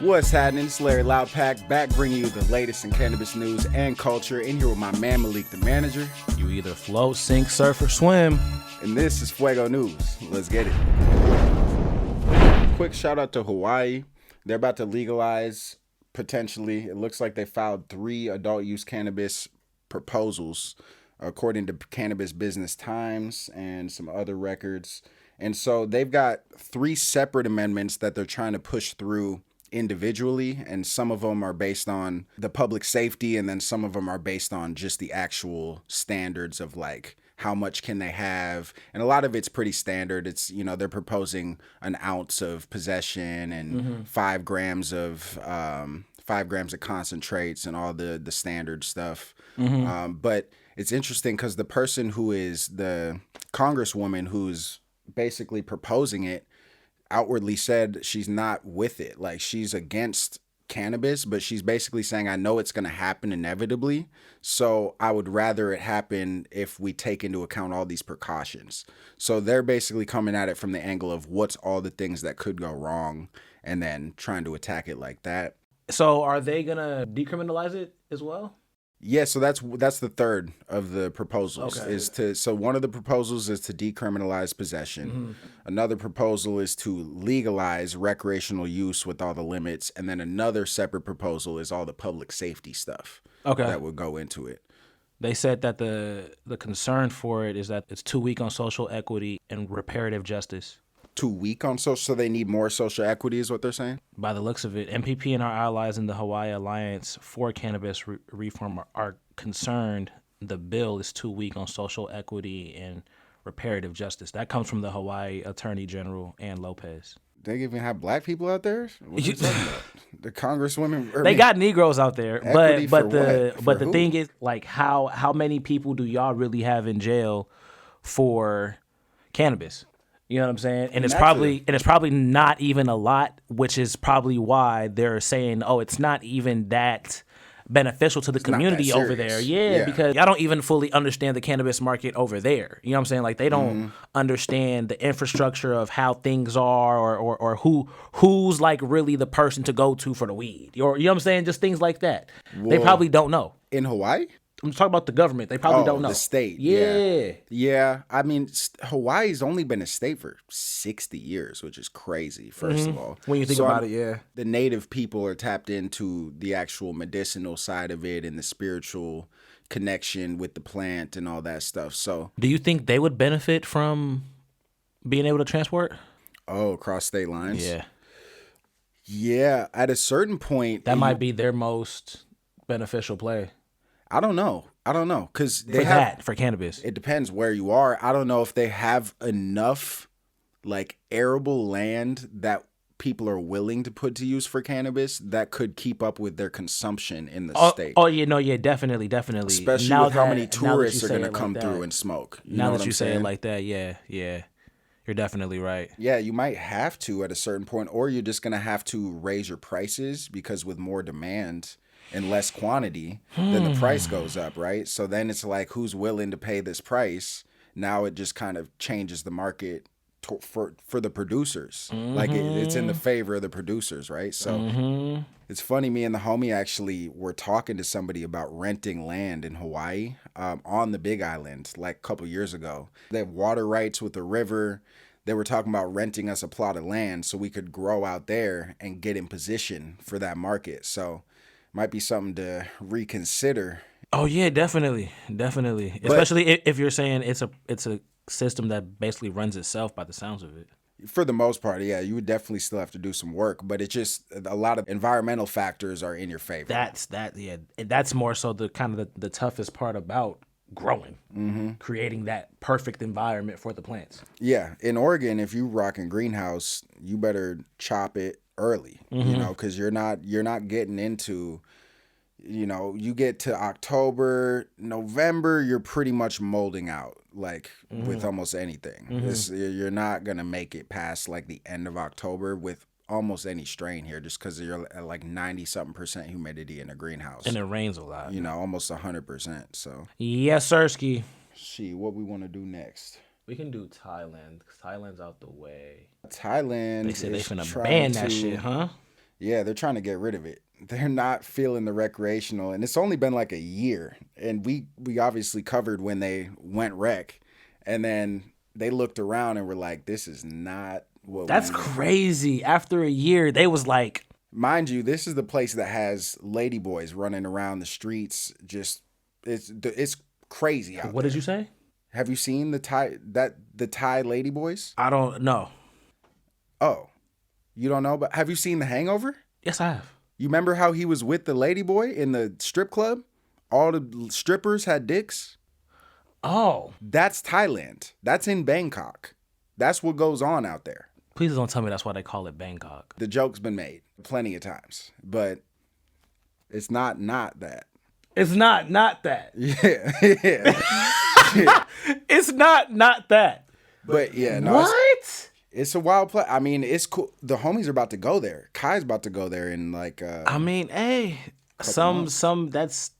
What's happening? It's Larry Loudpack, back bringing you the latest in cannabis news and culture. In here with my man Malik, the manager. You either float, sink, surf, or swim. And this is Fuego News. Let's get it. Quick shout out to Hawaii. They're about to legalize, potentially. It looks like they filed 3 adult use cannabis proposals, according to Cannabis Business Times and some other records. And so they've got 3 separate amendments that they're trying to push through individually, and some of them are based on the public safety, and then some of them are based on just the actual standards of like how much can they have, and a lot of it's pretty standard. It's, you know, they're proposing an ounce of possession and 5 grams of concentrates and all the standard stuff. But it's interesting because the person who is the congresswoman who's basically proposing it outwardly said she's not with it. Like, she's against cannabis, but she's basically saying, I know it's going to happen inevitably, so I would rather it happen if we take into account all these precautions. So they're basically coming at it from the angle of what's all the things that could go wrong and then trying to attack it like that. So are they going to decriminalize it as well? Yeah, so that's the third of the proposals. Okay. So one of the proposals is to decriminalize possession. Another proposal is to legalize recreational use with all the limits, and then another separate proposal is all the public safety stuff that would go into it. They said that the concern for it is that it's too weak on social equity and reparative justice. Too weak on social, so they need more social equity is what they're saying? By the looks of it, MPP and our allies in the Hawaii Alliance for Cannabis Reform are concerned the bill is too weak on social equity and reparative justice. That comes from the Hawaii Attorney General, Ann Lopez. They even have black people out there? What are you talking about? The congresswomen? They got Negroes out there, but the who? thing is, like, how many people do y'all really have in jail for cannabis? You know what I'm saying? And it's probably not even a lot, which is probably why they're saying, oh, it's not even that beneficial to the community over there. Yeah, because I don't even fully understand the cannabis market over there. You know what I'm saying? Like, they don't understand the infrastructure of how things are, or who's like really the person to go to for the weed. Or, you know what I'm saying? Just things like that. Whoa. They probably don't know. In Hawaii? I'm talking about the government. They probably don't know. The state. Yeah. Yeah. I mean, Hawaii's only been a state for 60 years, which is crazy, first of all. When you think about it, yeah. The native people are tapped into the actual medicinal side of it and the spiritual connection with the plant and all that stuff. So, do you think they would benefit from being able to transport? Oh, across state lines? Yeah. Yeah. At a certain point, that might be their most beneficial play. I don't know. Because for cannabis. It depends where you are. I don't know if they have enough like arable land that people are willing to put to use for cannabis that could keep up with their consumption in the state. Oh, yeah, definitely. Especially now with how many tourists are going to come through and smoke. Now that you say it like that, yeah. You're definitely right. Yeah, you might have to at a certain point, or you're just going to have to raise your prices because with more demand and less quantity, then the price goes up, right? So then it's like, who's willing to pay this price? Now it just kind of changes the market for the producers. Like it's in the favor of the producers, right? So it's funny, me and the homie actually were talking to somebody about renting land in Hawaii on the Big Island like a couple years ago. They have water rights with the river. They were talking about renting us a plot of land so we could grow out there and get in position for that market. So might be something to reconsider. Oh yeah, definitely. Especially if you're saying it's a system that basically runs itself by the sounds of it. For the most part, yeah, you would definitely still have to do some work, but it's just a lot of environmental factors are in your favor. That's more so the kind of the toughest part about growing, creating that perfect environment for the plants. Yeah, in Oregon, if you rocking greenhouse, you better chop it early, you know, because you're not getting into, you know, you get to October, November, you're pretty much molding out like with almost anything. You're not gonna make it past like the end of October with almost any strain here, just because you're at like 90-something% humidity in a greenhouse, and it rains a lot. You know, almost 100%. So yes, sirski. See what we want to do next. We can do Thailand, because Thailand's out the way. Thailand. They said they finna ban that shit, huh? Yeah, they're trying to get rid of it. They're not feeling the recreational, and it's only been like a year. And we obviously covered when they went rec, and then they looked around and were like, "This is not what." That's crazy. After a year, they was like, mind you, this is the place that has ladyboys running around the streets. Just it's crazy out "What there. did you say?" Have you seen the Thai ladyboys? I don't know. Oh, you don't know, but have you seen The Hangover? Yes, I have. You remember how he was with the ladyboy in the strip club? All the strippers had dicks. Oh, That's Thailand. That's in Bangkok. That's what goes on out there. please don't tell me that's why they call it Bangkok. The joke's been made plenty of times, but it's not that. It's not that. Yeah, yeah. It's not that. But yeah, no, What? it's a wild place. I mean, it's cool. The homies are about to go there. Kai's about to go there in like. I mean, hey, some that's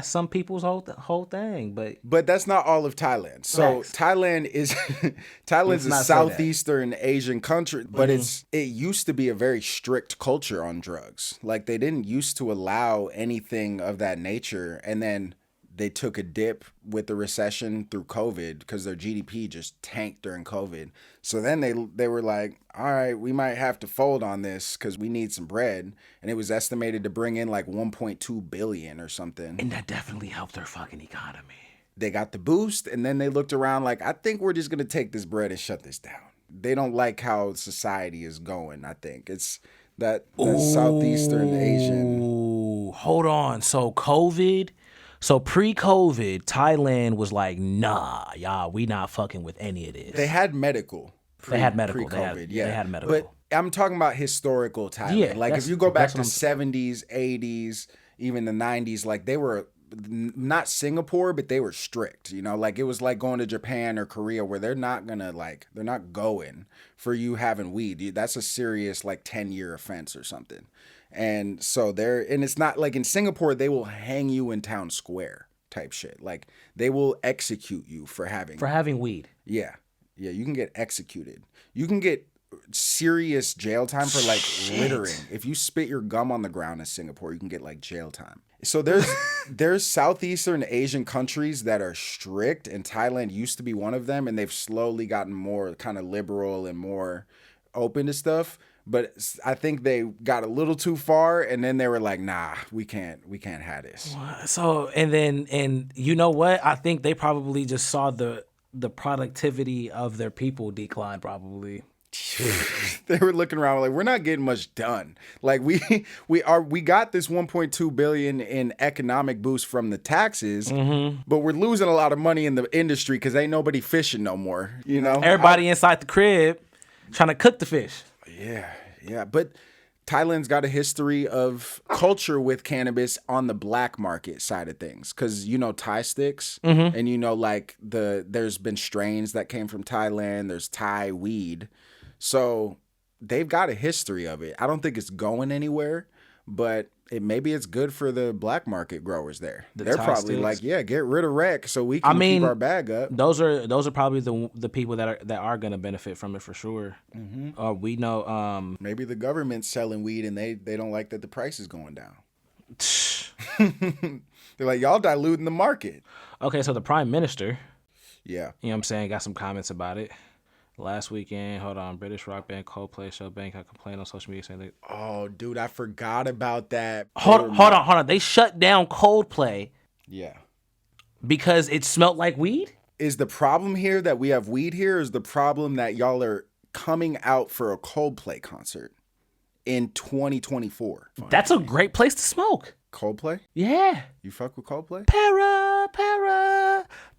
some people's whole thing, But that's not all of Thailand. So Facts. Thailand's a not say Southeastern Asian country, but it used to be a very strict culture on drugs. Like they didn't used to allow anything of that nature, and then they took a dip with the recession through COVID because their GDP just tanked during COVID. So then they were like, all right, we might have to fold on this because we need some bread. And it was estimated to bring in like 1.2 billion or something. and that definitely helped their fucking economy. They got the boost, and then they looked around like, I think we're just going to take this bread and shut this down. They don't like how society is going, I think. It's that Southeastern Asian. Ooh, hold on. So pre-COVID, Thailand was like, nah, y'all, we not fucking with any of this. They had medical. They had medical. Pre-COVID, They had medical. But I'm talking about historical Thailand. Yeah, like if that's- you go back that's to what I'm- 70s, 80s, even the 90s, like they were not Singapore, but they were strict. You know, like it was like going to Japan or Korea where they're not going for you having weed. That's a serious like 10-year offense or something. And so and it's not like in Singapore, they will hang you in town square type shit. Like they will execute you for having weed. Yeah. Yeah, you can get executed. You can get serious jail time for like littering. If you spit your gum on the ground in Singapore, you can get like jail time. So there's Southeastern Asian countries that are strict, and Thailand used to be one of them, and they've slowly gotten more kind of liberal and more open to stuff. But I think they got a little too far, and then they were like, nah, we can't have this. So and you know what? I think they probably just saw the productivity of their people decline probably. They were looking around like, we're not getting much done. Like we got this 1.2 billion in economic boost from the taxes, but we're losing a lot of money in the industry because ain't nobody fishing no more. You know, Everybody inside the crib trying to cook the fish. Yeah. But Thailand's got a history of culture with cannabis on the black market side of things. Because, you know, Thai sticks and, you know, like there's been strains that came from Thailand. There's Thai weed. So they've got a history of it. I don't think it's going anywhere, but maybe it's good for the black market growers there. They're Thai probably sticks. like, yeah, get rid of rec so we can keep our bag up. Those are probably the people that are gonna benefit from it for sure. We know Maybe the government's selling weed and they don't like that the price is going down. They're like, y'all diluting the market. Okay, so the Prime Minister, Yeah. you know what I'm saying, got some comments about it. Last weekend, British rock band Coldplay showed Bangkok complained on social media saying Oh, dude, I forgot about that. hold on. They shut down Coldplay Yeah. because it smelled like weed? Is the problem here that we have weed here? Or is the problem that y'all are coming out for a Coldplay concert in 2024? That's a great place to smoke. Coldplay? Yeah. You fuck with Coldplay?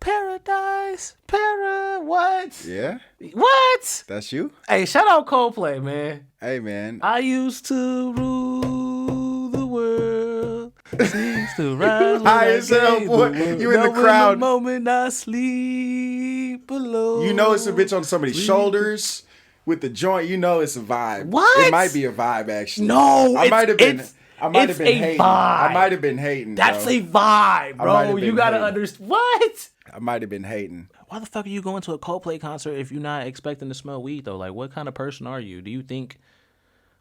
Paradise, what? Yeah? What? That's you? Hey, shout out Coldplay, man. Hey, man. I used to rule the world. Seems to rise High as hell, boy. You in the crowd. The moment I sleep alone. You know it's a bitch on somebody's shoulders with the joint. You know it's a vibe. What? It might be a vibe, actually. No, I might have been it's hating. vibe. I might have been hating. That's bro. a vibe, might bro. have been You gotta hating. understand. What? I might have been hating. Why the fuck are you going to a Coldplay concert if you're not expecting to smell weed though? Like, what kind of person are you? Do you think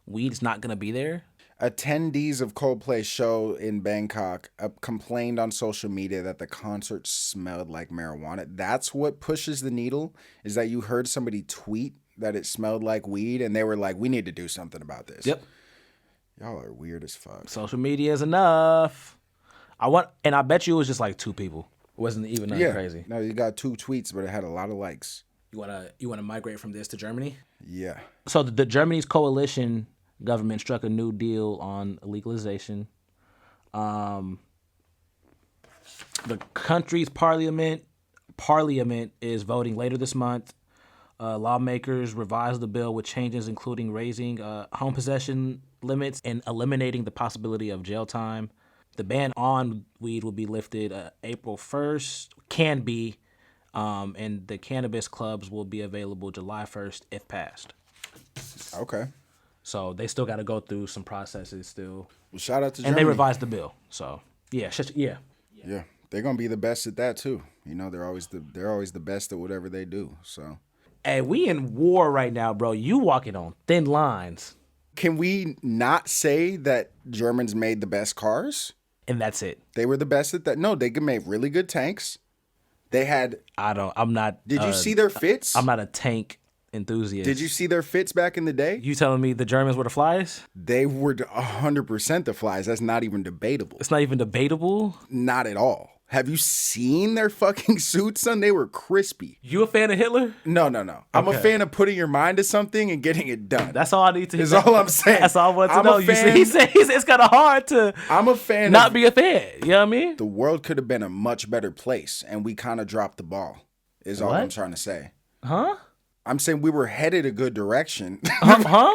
weed's not gonna be there. Attendees of Coldplay show in Bangkok complained on social media that the concert smelled like marijuana. That's what pushes the needle, is that you heard somebody tweet that it smelled like weed, and they were like, we need to do something about this. Yep. Y'all are weird as fuck. Social media is enough. I bet you it was just like 2 people. It wasn't even nothing crazy. No, you got 2 tweets, but it had a lot of likes. You wanna migrate from this to Germany? Yeah. So the Germany's coalition government struck a new deal on legalization. The country's parliament is voting later this month. Lawmakers revised the bill with changes including raising home possession limits and eliminating the possibility of jail time. The ban on weed will be lifted April 1st, can be, and the cannabis clubs will be available July 1st if passed. Okay. So they still got to go through some processes still. Well, shout out to Germany. And they revised the bill. So yeah. Yeah, they're gonna be the best at that too. You know, they're always the best at whatever they do. So. Hey, we in war right now, bro. You walking on thin lines. Can we not say that Germans made the best cars? And that's it. They were the best at that. No, they could make really good tanks. They had. I'm not. Did you see their fits? I'm not a tank enthusiast. Did you see their fits back in the day? You telling me the Germans were the flies? They were 100% the flies. That's not even debatable. It's not even debatable? Not at all. Have you seen their fucking suits, son? They were crispy. You a fan of Hitler? No. I'm a fan of putting your mind to something and getting it done. That's all I need to hear. Is all I'm saying. That's all I want to know. He said it's kind of hard to I'm a fan not be a fan. You know what I mean? The world could have been a much better place, and we kind of dropped the ball, is all I'm trying to say. Huh? I'm saying we were headed a good direction. Huh?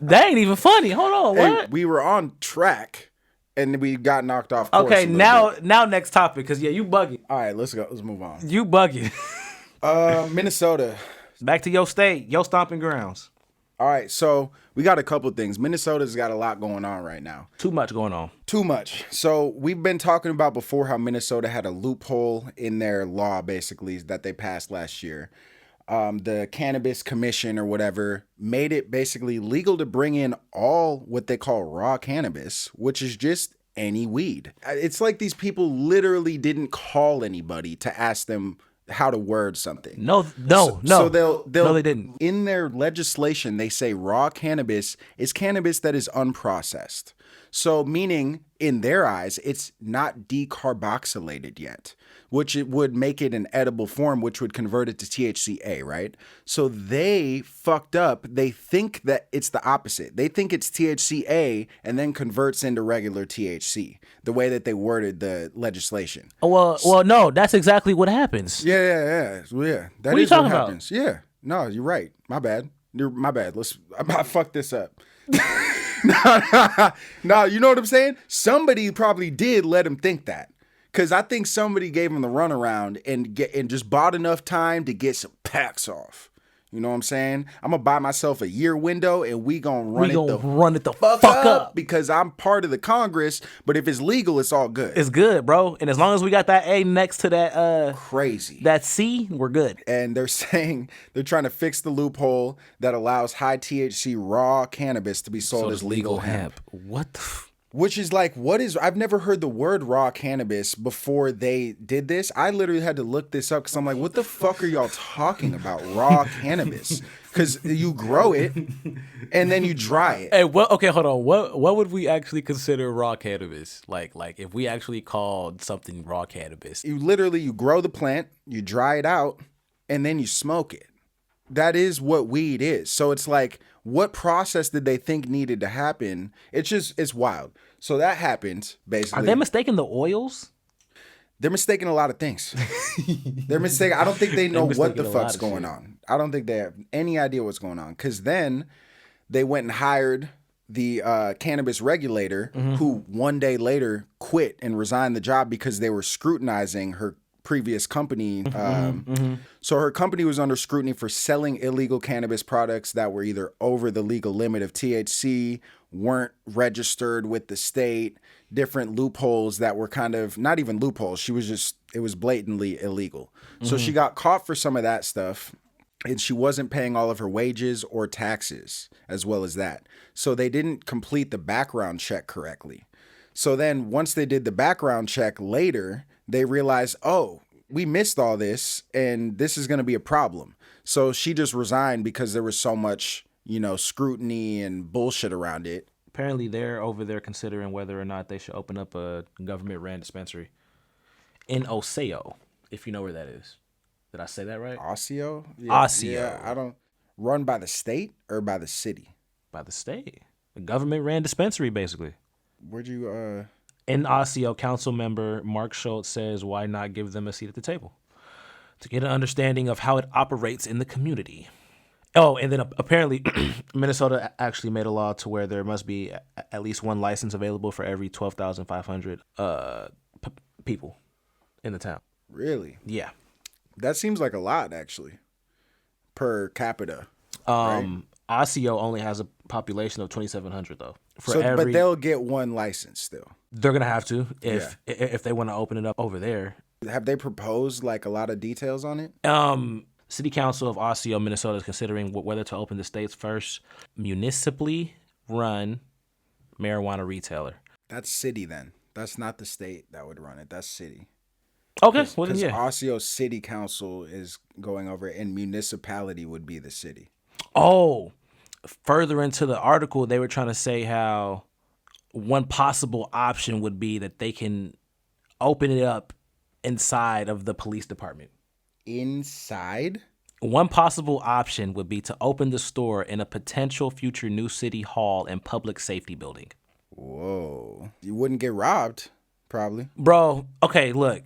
That ain't even funny. Hold on. What? Hey, we were on track. And we got knocked off course. Okay, now next topic, because you bugging. All right, let's go. Let's move on. You bugging. Minnesota. Back to your state, your stomping grounds. All right, so we got a couple things. Minnesota's got a lot going on right now. Too much going on. Too much. So we've been talking about before how Minnesota had a loophole in their law, basically, that they passed last year. The Cannabis Commission or whatever made it basically legal to bring in all what they call raw cannabis, which is just any weed. It's like these people literally didn't call anybody to ask them how to word something. No. So they'll no, they didn't. In their legislation, they say raw cannabis is cannabis that is unprocessed. So meaning in their eyes, it's not decarboxylated yet, which it would make it an edible form, which would convert it to THCA, right? So they fucked up. They think that it's the opposite. They think it's THCA and then converts into regular THC, the way that they worded the legislation. Well, no, that's exactly what happens. Yeah. That what is are you talking what about? happens. Yeah. No, you're right. My bad. I fucked this up. No, you know what I'm saying? Somebody probably did let him think that. Because I think somebody gave him the runaround and just bought enough time to get some packs off. You know what I'm saying? I'm going to buy myself a year window and we going to run it the fuck up because I'm part of the Congress. But if it's legal, it's all good. It's good, bro. And as long as we got that A next to that crazy, that C, we're good. And they're saying they're trying to fix the loophole that allows high THC raw cannabis to be sold as legal hemp. What the Which is like, I've never heard the word raw cannabis before they did this. I literally had to look this up because I'm like, what the fuck are y'all talking about? Raw cannabis. Because you grow it and then you dry it. Hey, okay, hold on. What would we actually consider raw cannabis? Like if we actually called something raw cannabis. You grow the plant, you dry it out, and then you smoke it. That is what weed is. So it's like, what process did they think needed to happen? It's wild. So that happened, basically. Are they mistaking the oils? They're mistaking a lot of things. They're mistaken. I don't think they know what the fuck's going on. I don't think they have any idea what's going on. Because then they went and hired the cannabis regulator, who one day later quit and resigned the job because they were scrutinizing her previous company. So her company was under scrutiny for selling illegal cannabis products that were either over the legal limit of THC, weren't registered with the state, different loopholes that were kind of not even loopholes. It was blatantly illegal. So she got caught for some of that stuff. and she wasn't paying all of her wages or taxes as well as that. So they didn't complete the background check correctly. So then once they did the background check later, they realized, oh, we missed all this and this is going to be a problem. So she just resigned because there was so much, scrutiny and bullshit around it. Apparently they're over there considering whether or not they should open up a government-ran dispensary in Oseo, if you know where that is. Did I say that right? Oseo? Yeah, Oseo. Yeah, I don't... Run by the state or by the city? By the state. A government-ran dispensary, basically. Where'd you... In Oseo, council member Mark Schultz says, why not give them a seat at the table to get an understanding of how it operates in the community. Oh, and then apparently Minnesota actually made a law to where there must be at least one license available for every 12,500 people in the town. Really? Yeah. That seems like a lot, actually, per capita. Right? Oseo only has a population of 2,700, though. But they'll get one license still. They're going to have to if they want to open it up over there. Have they proposed, like, a lot of details on it? City Council of Oseo, Minnesota is considering whether to open the state's first municipally run marijuana retailer. That's city, then. That's not the state that would run it. That's city. Okay, well then, yeah. Oseo City Council is going over it, and municipality would be the city. Oh, further into the article, they were trying to say how one possible option would be that they can open it up inside of the police department. Inside? One possible option would be to open the store in a potential future new city hall and public safety building. Whoa. You wouldn't get robbed, probably. Bro, okay, look.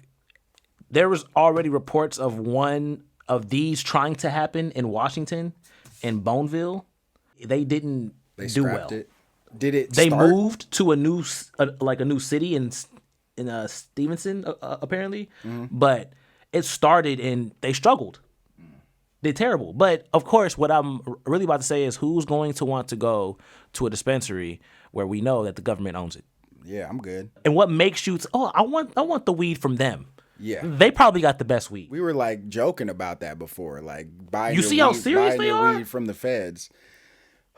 There was already reports of one of these trying to happen in Washington, in Boneville. They didn't do well. It. Did it They start? moved to a new city in Stevenson, apparently. Mm-hmm. But it started and they struggled. They're terrible. But, of course, what I'm really about to say is who's going to want to go to a dispensary where we know that the government owns it? Yeah, I'm good. And what makes you I want the weed from them. Yeah. They probably got the best weed. We were, like, joking about that before. Like, buying how serious they are? weed from the feds.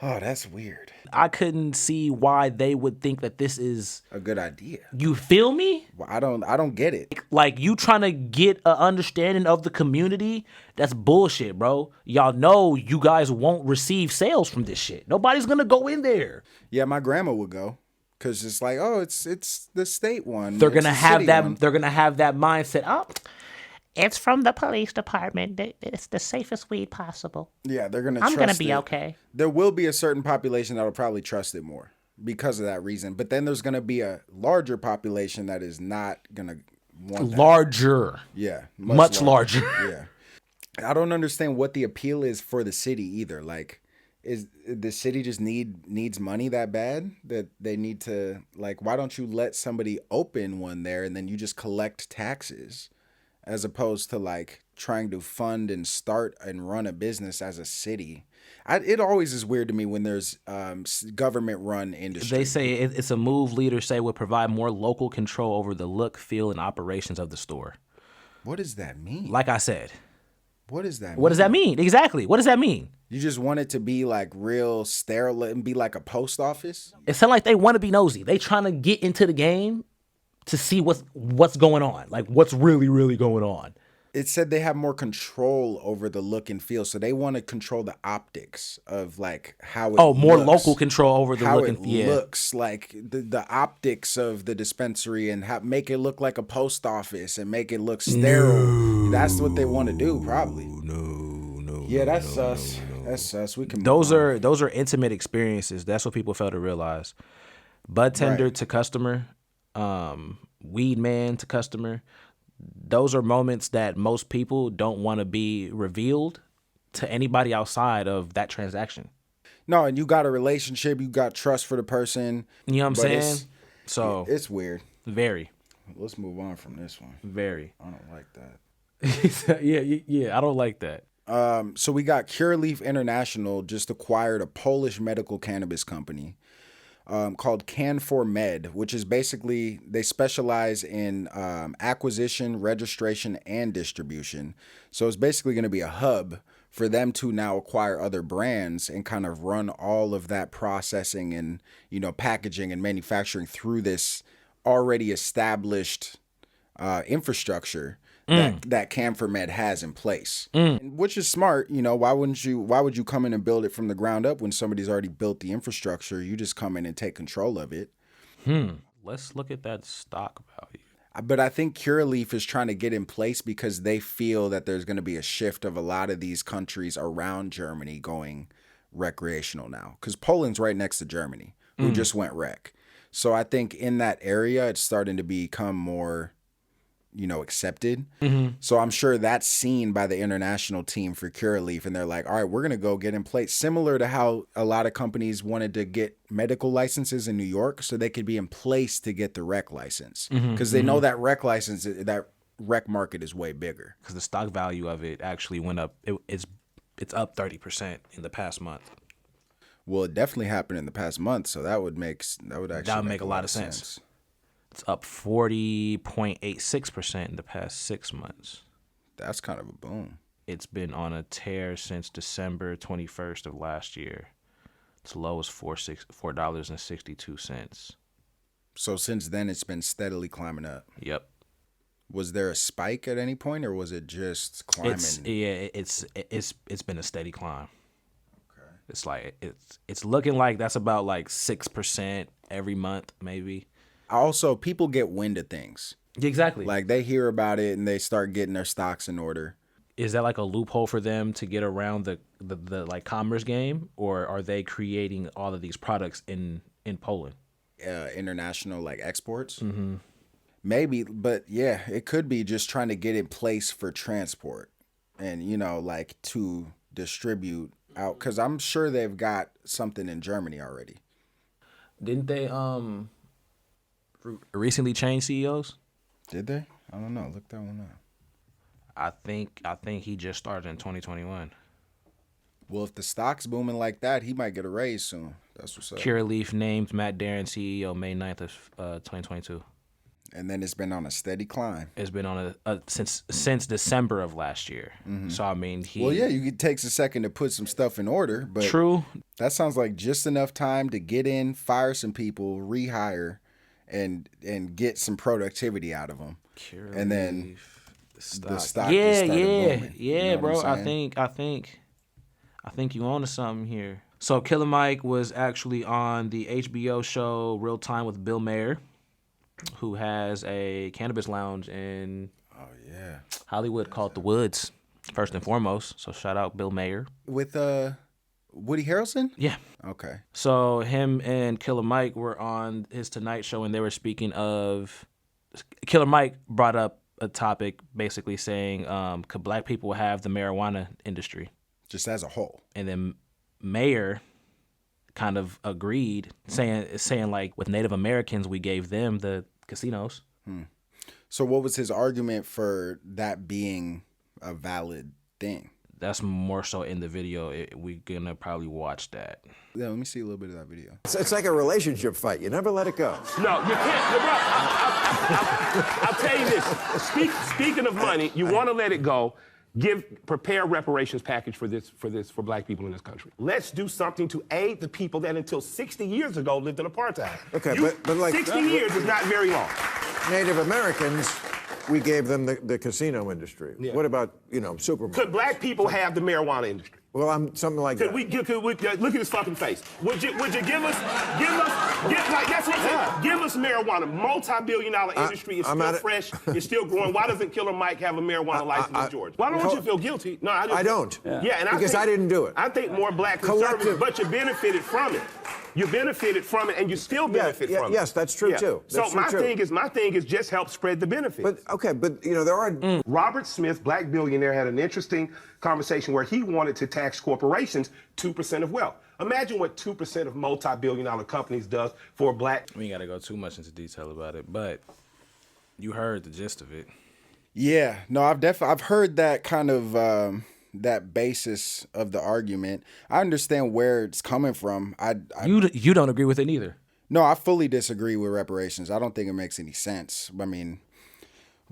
Oh, that's weird. I couldn't see why they would think that this is a good idea. You feel me? Well, I don't get it. Like, you trying to get an understanding of the community? That's bullshit, bro. Y'all know you guys won't receive sales from this shit. Nobody's gonna go in there. Yeah, my grandma would go. Cause it's like, oh, it's the state one. They're gonna have that. They're gonna have that mindset. Oh, it's from the police department. It's the safest weed possible. Yeah, they're gonna. I'm gonna be okay. There will be a certain population that'll probably trust it more because of that reason. But then there's gonna be a larger population that is not gonna want that. Larger. Yeah, much larger. Yeah, I don't understand what the appeal is for the city either. Like, is the city just needs money that bad that they need to, like, why don't you let somebody open one there and then you just collect taxes as opposed to, like, trying to fund and start and run a business as a city? It always is weird to me when there's government run industry. They say it's a move leaders say would provide more local control over the look, feel, and operations of the store. What does that mean? Like I said. What does that mean? What does that mean? Exactly. What does that mean? You just want it to be, like, real sterile and be like a post office? It sounds like they want to be nosy. They trying to get into the game to see what's going on. Like, what's really, really going on. It said they have more control over the look and feel. So they want to control the optics of, like, how it more looks, local control over the look and feel. How it looks, like the optics of the dispensary and make it look like a post office and make it look sterile. No, that's what they want to do, probably. No. Yeah, that's sus. That's sus. We can. Those are intimate experiences. That's what people fail to realize. Bud tender to customer, weed man to customer. Those are moments that most people don't want to be revealed to anybody outside of that transaction. No, and you got a relationship, you got trust for the person. You know what I'm saying? So it's weird. Very. Let's move on from this one. Very. I don't like that. Yeah, I don't like that. So we got Curaleaf International just acquired a Polish medical cannabis company called Can4Med, which is basically, they specialize in acquisition, registration, and distribution. So it's basically going to be a hub for them to now acquire other brands and kind of run all of that processing and, packaging and manufacturing through this already established infrastructure that CanForMed has in place, which is smart. Why would you come in and build it from the ground up when somebody's already built the infrastructure? You just come in and take control of it. Let's look at that stock value. But I think Curaleaf is trying to get in place because they feel that there's going to be a shift of a lot of these countries around Germany going recreational now. Because Poland's right next to Germany, who just went rec. So I think in that area, it's starting to become more, accepted. So I'm sure that's seen by the international team for Curaleaf. And they're like, all right, we're going to go get in place. Similar to how a lot of companies wanted to get medical licenses in New York so they could be in place to get the rec license. Because they know that rec license, that rec market is way bigger. Because the stock value of it actually went up. It's up 30% in the past month. Well, it definitely happened in the past month, so that would make a lot of sense. It's up 40.86% in the past 6 months. That's kind of a boom. It's been on a tear since December 21st of last year. Its low is $4.62. So since then, it's been steadily climbing up. Yep. Was there a spike at any point, or was it just climbing? It's been a steady climb. Okay. It's like it's looking like that's about like 6% every month, maybe. Also, people get wind of things. Exactly. Like they hear about it and they start getting their stocks in order. Is that like a loophole for them to get around the like commerce game, or are they creating all of these products in Poland? International like exports. Maybe, but yeah, it could be just trying to get in place for transport and like to distribute out, because I'm sure they've got something in Germany already. Didn't they recently change CEOs? Did they? I don't know. Look that one up. I think he just started in 2021. Well, if the stock's booming like that, he might get a raise soon. That's what's up. Curaleaf named Matt Darren CEO May 9th of 2022. And then it's been on a steady climb. It's been on since December of last year. So I mean, it takes a second to put some stuff in order, but true. That sounds like just enough time to get in, fire some people, rehire, and get some productivity out of them. Curaleaf, and then the stock booming. You know bro. I think you onto something here. So Killer Mike was actually on the HBO show Real Time with Bill Mayer, who has a cannabis lounge in Hollywood called The Woods, first and foremost. So shout out Bill Mayer. With Woody Harrelson? Yeah. Okay. So him and Killer Mike were on his Tonight Show, and they were speaking of... Killer Mike brought up a topic basically saying, could black people have the marijuana industry? Just as a whole. And then Mayer kind of agreed, saying like, with Native Americans, we gave them the casinos. So what was his argument for that being a valid thing? That's more so in the video. We're going to probably watch that. Yeah, let me see a little bit of that video. It's like a relationship fight. You never let it go. No, you can't. I'll tell you this. Speaking of money, you want to let it go. Prepare a reparations package for black people in this country. Let's do something to aid the people that until 60 years ago lived in apartheid. Okay, but like 60 years is not very long. Native Americans, we gave them the casino industry. Yeah. What about, supermarkets? Could black people have the marijuana industry? Well, something like that. Could we look at his fucking face? Would you give us that's what I'm saying. Give us marijuana. Multi-billion-dollar industry. It's still fresh. It's still growing. Why doesn't Killer Mike have a marijuana license in Georgia? Why don't you feel guilty? No, I don't. Yeah, and I didn't do it. I think more black conservatives, but you benefited from it. You benefited from it, and you still benefit from it. Yes, that's true too. That's my thing is just help spread the benefits. But there are. Robert Smith, black billionaire, had an interesting conversation where he wanted to tax corporations 2% of wealth. Imagine what 2% of multi-billion-dollar companies does for black. We ain't got to go too much into detail about it, but you heard the gist of it. Yeah, no, I've heard that kind of. That basis of the argument. I understand where it's coming from. You don't agree with it either. No, I fully disagree with reparations. I don't think it makes any sense. I mean,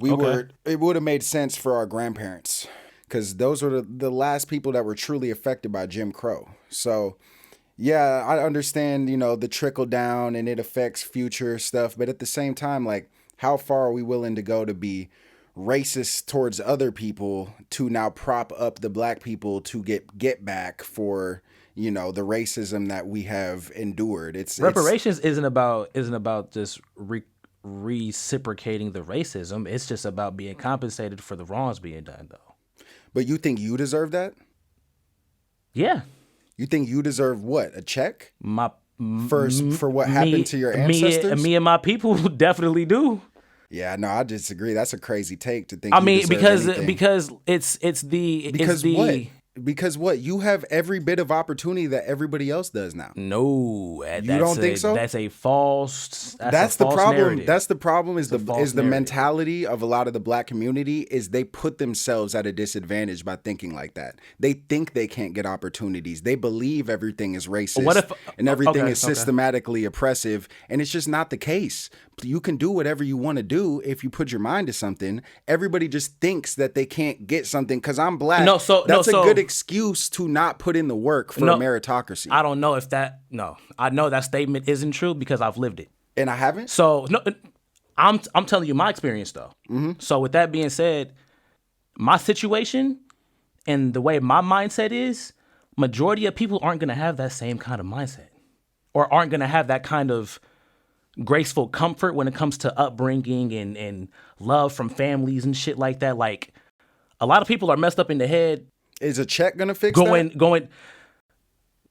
it would have made sense for our grandparents. because those were the last people that were truly affected by Jim Crow. So, yeah, I understand, the trickle down and it affects future stuff. But at the same time, like, how far are we willing to go to be racist towards other people to now prop up the black people to get back for, the racism that we have endured? Reparations isn't about just reciprocating the racism. It's just about being compensated for the wrongs being done, though. But you think you deserve that? Yeah. You think you deserve what? A check? For what Me- happened to your ancestors? Me and my people definitely do. Yeah, no, I disagree. That's a crazy take to think. I you mean, deserve anything. because what? Because what? You have every bit of opportunity that everybody else does now. No, you don't think so? That's a false. That's the false problem. narrative. That's the problem. Is the narrative. mentality of a lot of the black community is they put themselves at a disadvantage by thinking like that. They think they can't get opportunities. They believe everything is racist and everything is systematically oppressive, and it's just not the case. You can do whatever you want to do if you put your mind to something. Everybody just thinks that they can't get something because I'm black. That's a good excuse to not put in the work for a meritocracy. I don't know if that. No, I know that statement isn't true because I've lived it, and I haven't. So no, I'm telling you my experience though. Mm-hmm. So with that being said, my situation and the way my mindset is, majority of people aren't gonna have that same kind of mindset, or aren't gonna have that kind of graceful comfort when it comes to upbringing and love from families and shit like that. Like, a lot of people are messed up in the head. Is a check gonna fix that?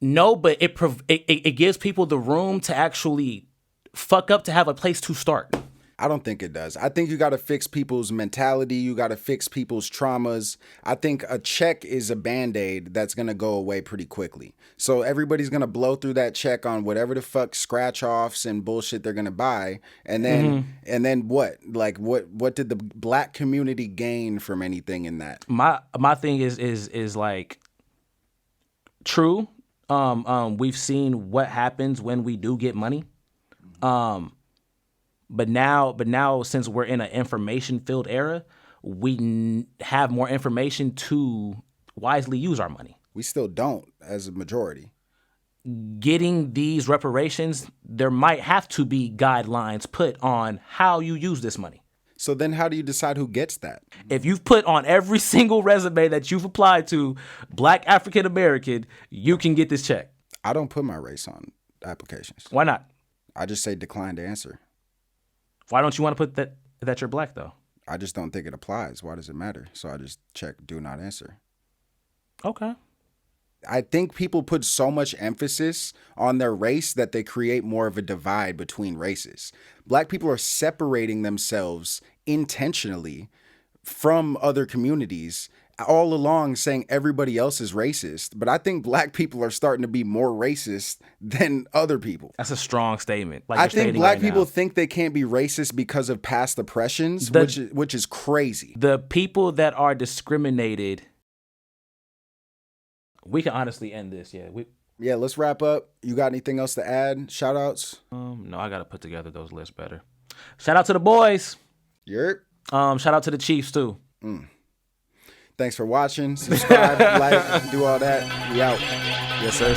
No, but it gives people the room to actually fuck up, to have a place to start. I don't think it does. I think you got to fix people's mentality. You got to fix people's traumas. I think a check is a Band-Aid that's going to go away pretty quickly. So everybody's going to blow through that check on whatever the fuck scratch-offs and bullshit they're going to buy. And then what? Like, what did the black community gain from anything in that? My thing is like, true. We've seen what happens when we do get money. But now, since we're in an information-filled era, we have more information to wisely use our money. We still don't, as a majority. Getting these reparations, there might have to be guidelines put on how you use this money. So then how do you decide who gets that? If you've put on every single resume that you've applied to, Black African American, you can get this check. I don't put my race on applications. Why not? I just say decline to answer. Why don't you want to put that you're black, though? I just don't think it applies. Why does it matter? So I just check do not answer. Okay. I think people put so much emphasis on their race that they create more of a divide between races. Black people are separating themselves intentionally from other communities all along, saying everybody else is racist. But I think black people are starting to be more racist than other people. That's a strong statement. Like, I think black people now think they can't be racist because of past oppressions, which is crazy. The people that are discriminated. We can honestly end this. Yeah, let's wrap up. You got anything else to add? Shout outs? No, I got to put together those lists better. Shout out to the boys. Yerp. Shout out to the Chiefs too. Thanks for watching. Subscribe, like, do all that. We out. Yes, sir.